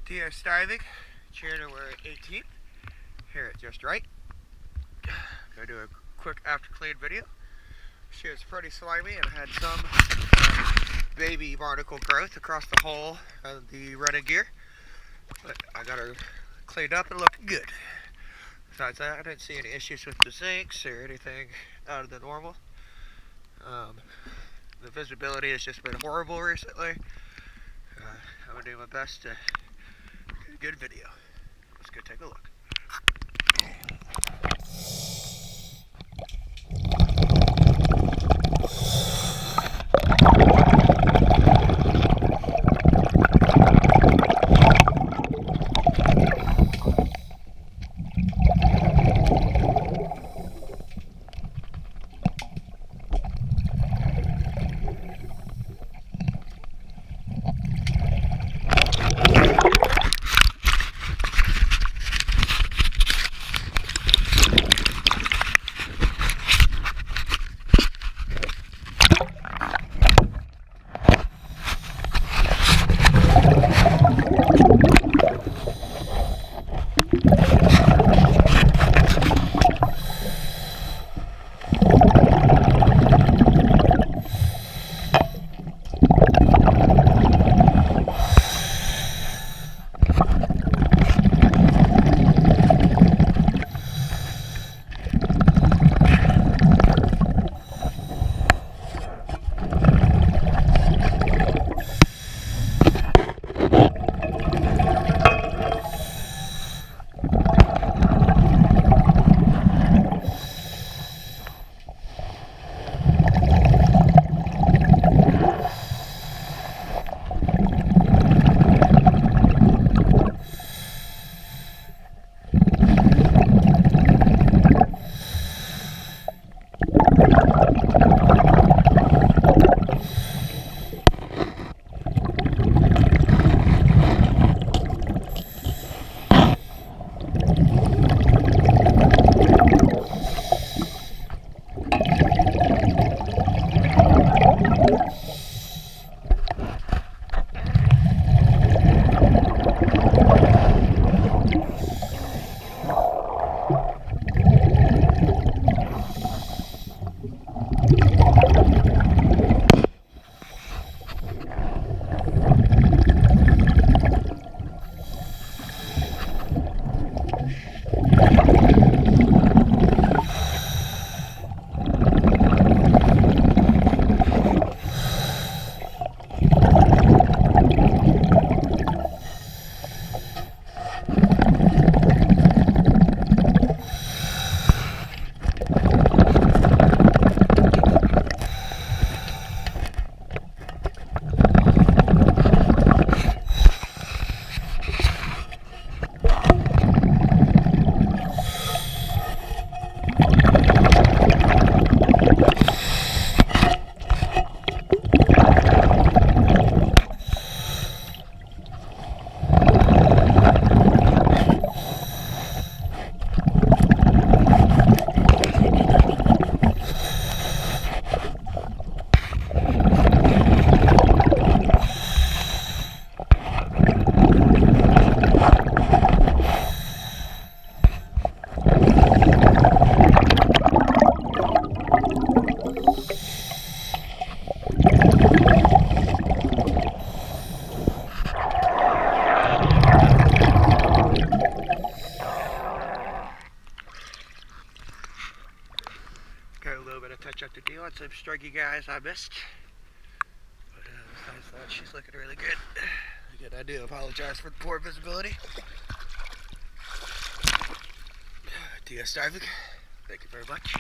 DS diving, January 18th, here at Just Right. Gonna do a quick after clean video. She was pretty slimy and had some baby barnacle growth across the hull of the running gear, but I got her cleaned up and looking good. Besides that, I didn't see any issues with the sinks or anything out of the normal. The visibility has just been horrible recently. I'm gonna do my best to get a good video. Let's go take a look. Got a little bit of touch up to do on some struggy guys I missed. But besides that, she's looking really good. Again, I do apologize for the poor visibility. DS diving, thank you very much.